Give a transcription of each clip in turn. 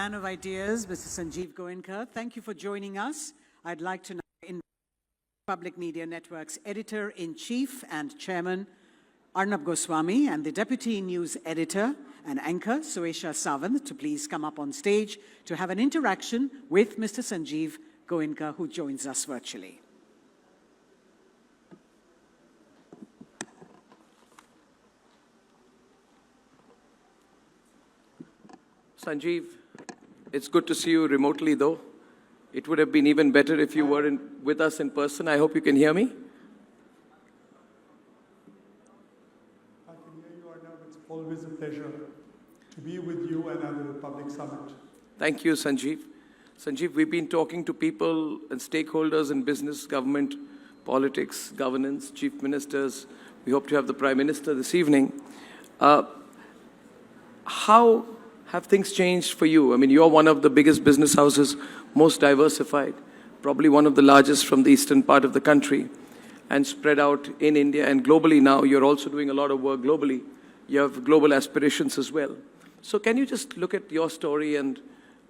man of ideas, Mr. Sanjiv Goenka. Thank you for joining us. I'd like to now invite Public Media Network's Editor-in-Chief and Chairman, Arnab Goswami, and the Deputy News Editor and Anchor, Suesha Sawant, to please come up on stage to have an interaction with Mr. Sanjiv Goenka, who joins us virtually. Sanjiv, it's good to see you remotely, though. It would have been even better if you were with us in person. I hope you can hear me. I can hear you, Arnab. It's always a pleasure to be with you and at the Republic Summit. Thank you, Sanjiv. Sanjiv, we've been talking to people and stakeholders in business, government, politics, governance, chief ministers. We hope to have the Prime Minister this evening. How have things changed for you? I mean, you're one of the biggest business houses, most diversified, probably one of the largest from the eastern part of the country, and spread out in India and globally now. You're also doing a lot of work globally. You have global aspirations as well. So can you just look at your story and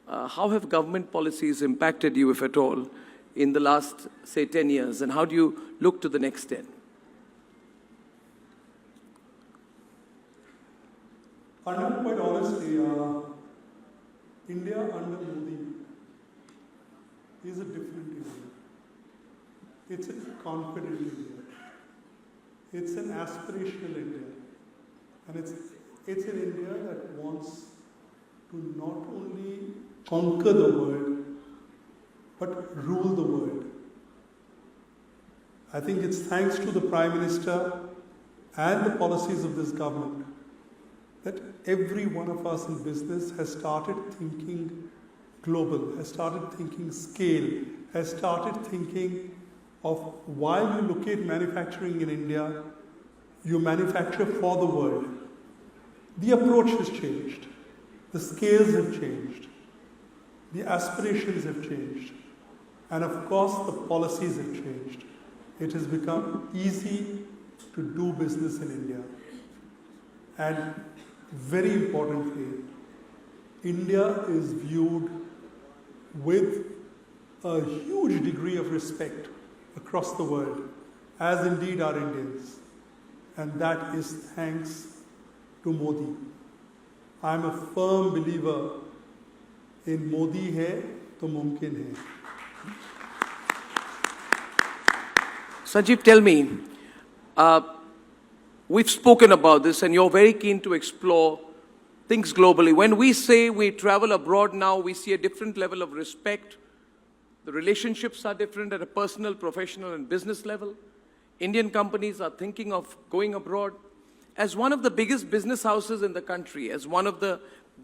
how have government policies impacted you, if at all, in the last, say, 10 years? And how do you look to the next 10? Arnab, quite honestly, India under Modi is a different India. It's a confident India. It's an aspirational India. And it's an India that wants to not only conquer the world, but rule the world. I think it's thanks to the Prime Minister and the policies of this government that every one of us in business has started thinking global, has started thinking scale, has started thinking of while you locate manufacturing in India, you manufacture for the world. The approach has changed. The scales have changed. The aspirations have changed. And of course, the policies have changed. It has become easy to do business in India. And very importantly, India is viewed with a huge degree of respect across the world, as indeed are Indians. And that is thanks to Modi. I'm a firm believer in Modi hai to mumkin hai. Sanjiv, tell me, we've spoken about this and you're very keen to explore things globally. When we say we travel abroad now, we see a different level of respect. The relationships are different at a personal, professional, and business level. Indian companies are thinking of going abroad. As one of the biggest business houses in the country, as one of the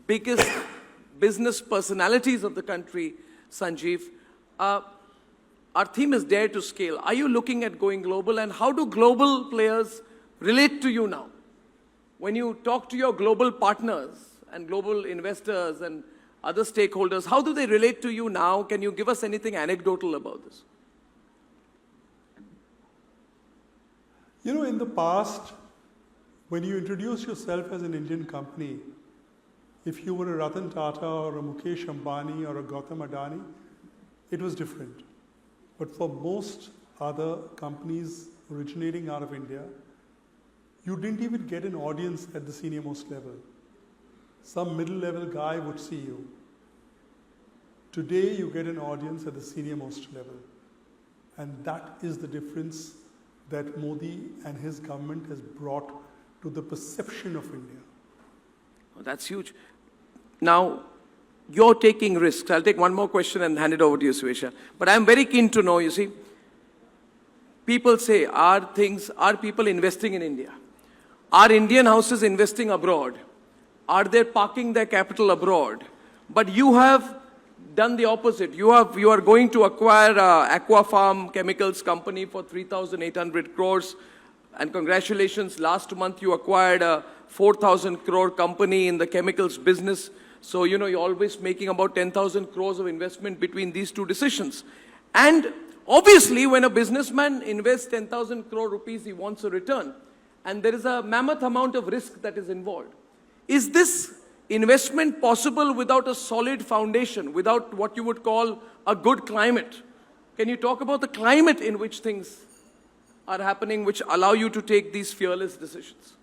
biggest business personalities of the country, Sanjiv, our theme is Dare to Scale. Are you looking at going global, and how do global players relate to you now? When you talk to your global partners and global investors and other stakeholders, how do they relate to you now? Can you give us anything anecdotal about this? You know, in the past, when you introduce yourself as an Indian company, if you were a Ratan Tata or a Mukesh Ambani or a Gautam Adani, it was different. But for most other companies originating out of India, you didn't even get an audience at the senior most level. Some middle-level guy would see you. Today, you get an audience at the senior most level. And that is the difference that Modi and his government has brought to the perception of India. Oh, that's huge. Now, you're taking risks. I'll take one more question and hand it over to you, Suesha. But I'm very keen to know, you see, people say, are people investing in India? Are Indian houses investing abroad? Are they parking their capital abroad? But you have done the opposite. You are going to acquire Aquafarm Chemicals company for 3,800 crores. And congratulations, last month you acquired a 4,000 crore company in the chemicals business. So, you know, you're always making about 10,000 crores of investment between these two decisions. And obviously, when a businessman invests 10,000 crore rupees, he wants a return. And there is a mammoth amount of risk that is involved. Is this investment possible without a solid foundation, without what you would call a good climate. Can you talk about the climate in which things are happening which allow you to take these fearless decisions?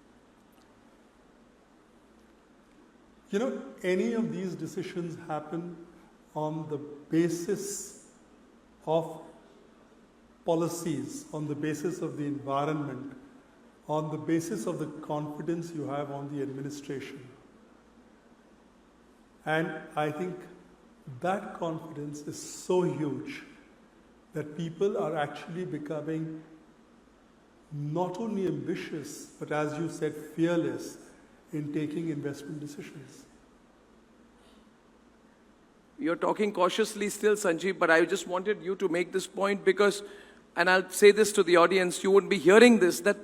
You know, any of these decisions happen on the basis of policies, on the basis of the environment, on the basis of the confidence you have on the administration. And I think that confidence is so huge that people are actually becoming not only ambitious, but as you said, fearless in taking investment decisions. You're talking cautiously still, Sanjiv, but I just wanted you to make this point because, and I'll say this to the audience, you wouldn't be hearing this, that,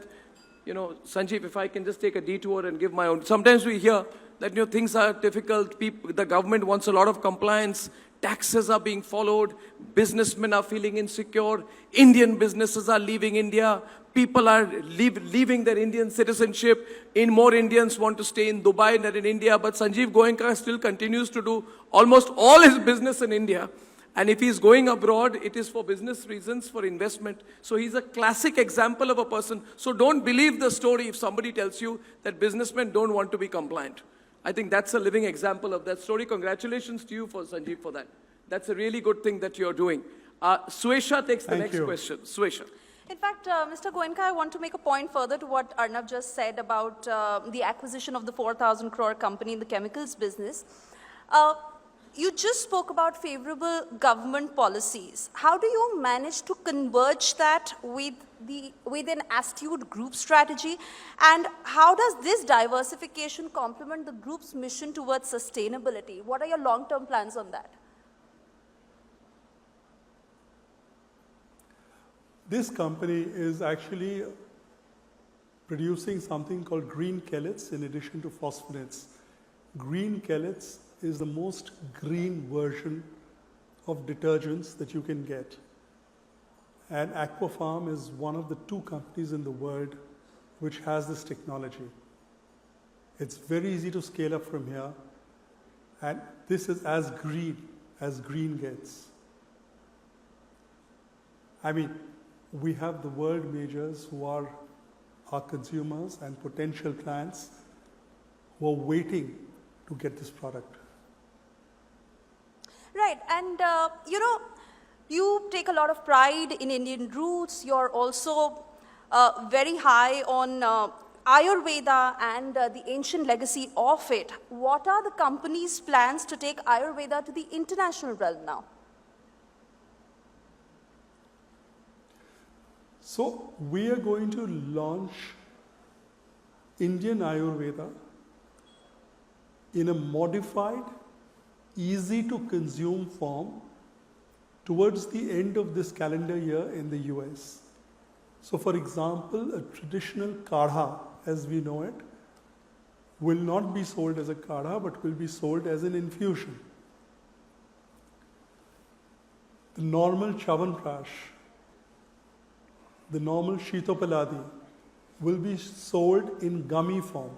you know, Sanjiv, if I can just take a detour and give my own. Sometimes we hear that, you know, things are difficult, the government wants a lot of compliance, taxes are being followed, businessmen are feeling insecure, Indian businesses are leaving India, people are leaving their Indian citizenship, more Indians want to stay in Dubai than in India, but Sanjiv Goenka still continues to do almost all his business in India. And if he's going abroad, it is for business reasons, for investment. So he's a classic example of a person. So don't believe the story if somebody tells you that businessmen don't want to be compliant. I think that's a living example of that story. Congratulations to you, Sanjiv, for that. That's a really good thing that you're doing. Suesha takes the next question. Suesha. In fact, Mr. Goenka, I want to make a point further to what Arnab just said about the acquisition of the 4,000 crore company in the chemicals business. You just spoke about favorable government policies. How do you manage to converge that with an astute group strategy? And how does this diversification complement the group's mission towards sustainability? What are your long-term plans on that? This company is actually producing something called green chelates in addition to phosphonates. Green chelates is the most green version of detergents that you can get. And Aquafarm is one of the 2 companies in the world which has this technology. It's very easy to scale up from here, and this is as green gets. I mean, we have the world majors who are our consumers and potential clients who are waiting to get this product. Right, and you know, you take a lot of pride in Indian roots. You're also very high on Ayurveda and the ancient legacy of it. What are the company's plans to take Ayurveda to the international realm now? So we are going to launch Indian Ayurveda in a modified, easy to consume form towards the end of this calendar year in the US. So for example, a traditional kadha as we know it will not be sold as a kadha but will be sold as an infusion. The normal chavanprash, the normal shitopaladi will be sold in gummy form.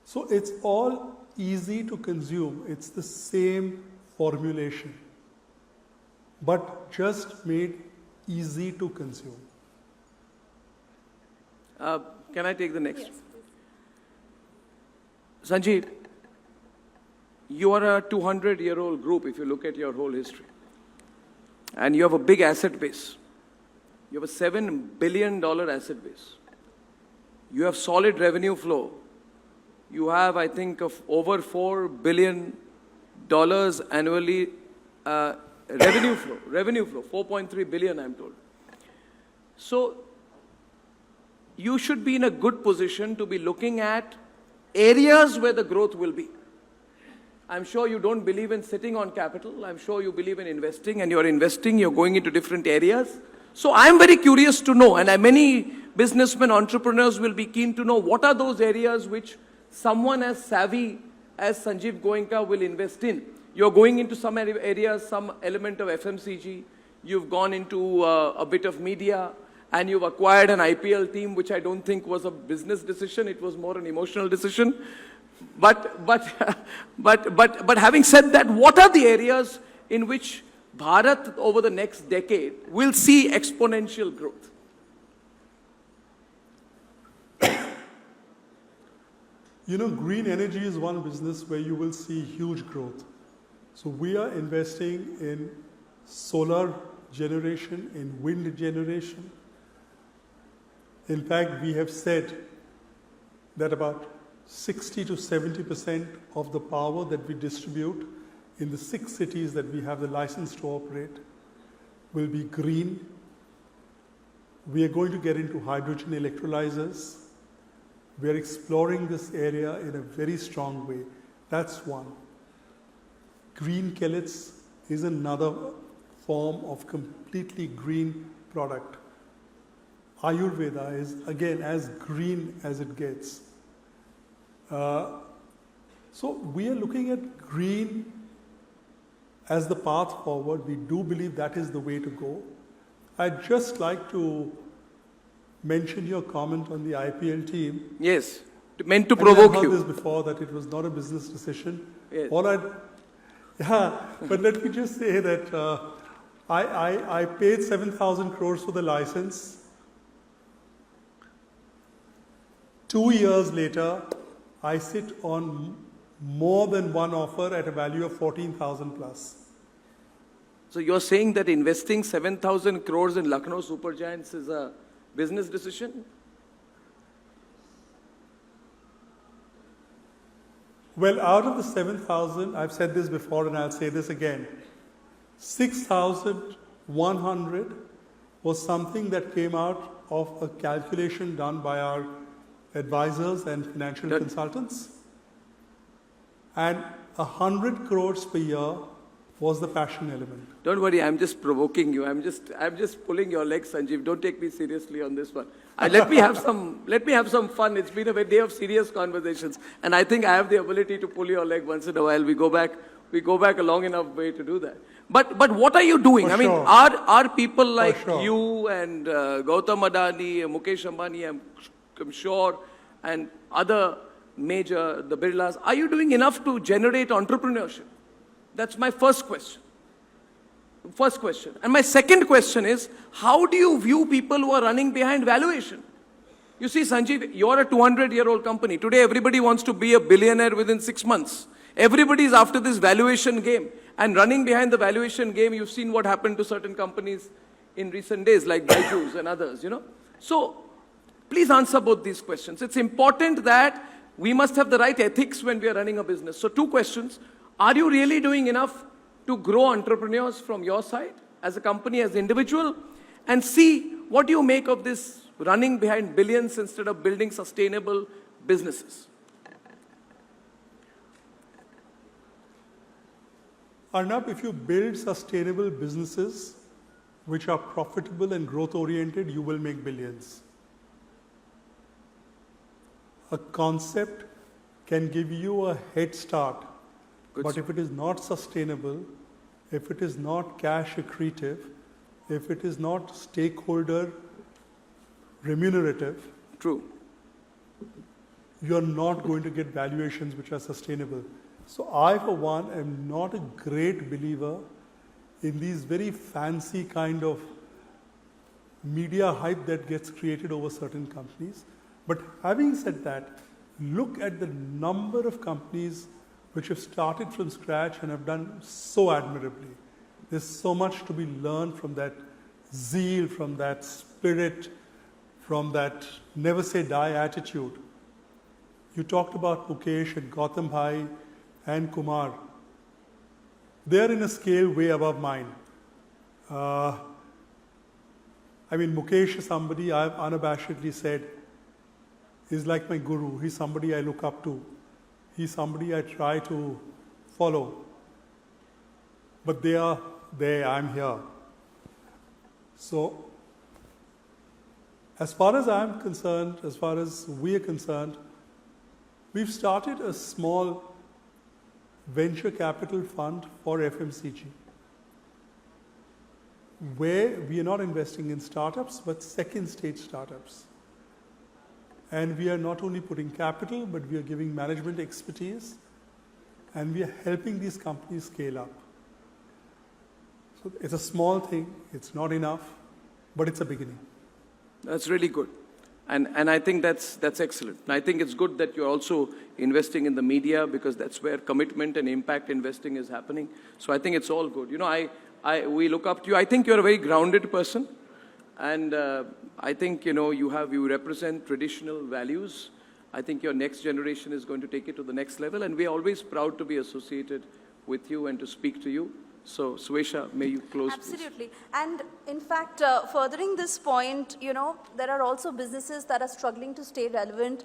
So it's all easy to consume. It's the same formulation, but just made easy to consume. Can I take the next? Yes, please. Sanjiv, you are a 200-year-old group if you look at your whole history. And you have a big asset base. You have a $7 billion asset base. You have solid revenue flow. You have, I think, of over $4 billion annually revenue flow, 4.3 billion, I'm told. So you should be in a good position to be looking at areas where the growth will be. I'm sure you don't believe in sitting on capital. I'm sure you believe in investing, and you're investing, you're going into different areas. So I'm very curious to know, and many businessmen, entrepreneurs will be keen to know what are those areas which someone as savvy as Sanjiv Goenka will invest in. You're going into some areas, some element of FMCG. You've gone into a bit of media. and you've acquired an IPL team, which I don't think was a business decision. It was more an emotional decision. But having said that, what are the areas in which Bharat over the next decade will see exponential growth? You know, green energy is one business where you will see huge growth. So we are investing in solar generation, in wind generation. In fact, we have said that about 60 to 70% of the power that we distribute in the 6 cities that we have the license to operate will be green. We are going to get into hydrogen electrolyzers. We are exploring this area in a very strong way. That's one. Green chelates is another form of completely green product. Ayurveda is, again, as green as it gets. So we are looking at green as the path forward. We do believe that is the way to go. I'd just like to mention your comment on the IPL team. Yes, meant to provoke you. I've heard this before, that it was not a business decision. Yes. But let me just say that I paid 7,000 crores for the license. 2 years later, I sit on more than one offer at a value of 14,000 plus. So you're saying that investing 7,000 crores in Lucknow Super Giants is a business decision? Well, out of the 7,000, I've said this before and I'll say this again, 6,100 was something that came out of a calculation done by our advisors and financial consultants. And 100 crores per year was the passion element. Don't worry, I'm just provoking you. I'm just pulling your legs, Sanjiv. Don't take me seriously on this one. Let me have some fun. It's been a day of serious conversations, and I think I have the ability to pull your leg once in a while. We go back a long enough way to do that. But what are you doing? For I mean, sure. are people like sure. you and Gautam Adani, Mukesh Ambani, I'm sure, and other major, the Birlas, are you doing enough to generate entrepreneurship? That's my first question. And my second question is, how do you view people who are running behind valuation? You see, Sanjiv, you're a 200-year-old company. Today, everybody wants to be a billionaire within 6 months. Everybody is after this valuation game. And running behind the valuation game, you've seen what happened to certain companies in recent days, like Byju's and others, you know. So, please answer both these questions. It's important that we must have the right ethics when we are running a business. So, 2 questions. Are you really doing enough to grow entrepreneurs from your side, as a company, as an individual? And C, what do you make of this running behind billions instead of building sustainable businesses? Arnab, if you build sustainable businesses which are profitable and growth-oriented, you will make billions. A concept can give you a head start. But if it is not sustainable, if it is not cash accretive, if it is not stakeholder remunerative, True. you're not going to get valuations which are sustainable. So I, for one, am not a great believer in these very fancy kind of media hype that gets created over certain companies. But having said that, look at the number of companies which have started from scratch and have done so admirably. There's so much to be learned from that zeal, from that spirit, from that never say die attitude. You talked about Mukesh and Gautam Bhai and Kumar. They're in a scale way above mine. Mukesh is somebody I've unabashedly said is like my guru. He's somebody I look up to. He's somebody I try to follow. But they are there, I'm here. So, as far as I'm concerned, as far as we are concerned, we've started a small venture capital fund for FMCG. where we are not investing in startups, but second stage startups. And we are not only putting capital, but we are giving management expertise, and we are helping these companies scale up. So it's a small thing, it's not enough, but it's a beginning. That's really good. And I think that's excellent. And I think it's good that you're also investing in the media, because that's where commitment and impact investing is happening. So I think it's all good. You know, we look up to you. I think you're a very grounded person. And I think, you know, you represent traditional values. I think your next generation is going to take it to the next level. And we are always proud to be associated with you and to speak to you. So, Suesha, may you close, Absolutely. Please. And in fact, furthering this point, you know, there are also businesses that are struggling to stay relevant.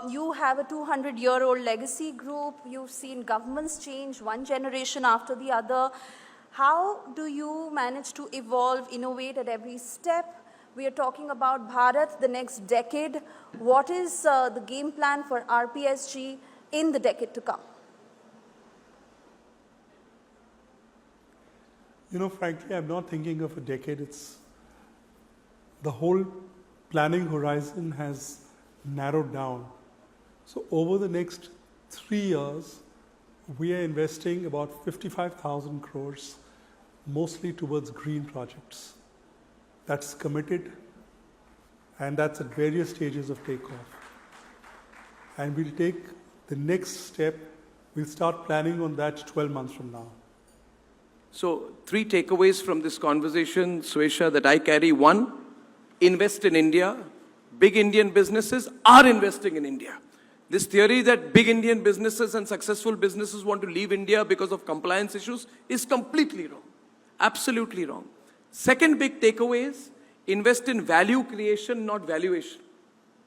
You have a 200-year-old legacy group. You've seen governments change one generation after the other. How do you manage to evolve, innovate at every step? We are talking about Bharat, the next decade. What is the game plan for RPSG in the decade to come? You know, frankly, I'm not thinking of a decade. It's the whole planning horizon has narrowed down. So over the next 3 years, we are investing about 55,000 crores, mostly towards green projects. That's committed, and that's at various stages of takeoff. And we'll take the next step. We'll start planning on that 12 months from now. So 3 takeaways from this conversation, Suesha, that I carry. 1, invest in India. Big Indian businesses are investing in India. This theory that big Indian businesses and successful businesses want to leave India because of compliance issues is completely wrong. Absolutely wrong. Second big takeaway is invest in value creation, not valuation.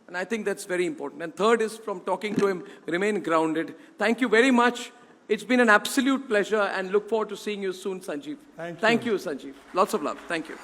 And I think that's very important. And third is, from talking to him, remain grounded. Thank you very much. It's been an absolute pleasure, and look forward to seeing you soon, Sanjiv. Thank you. Thank you, Sanjiv. Lots of love. Thank you.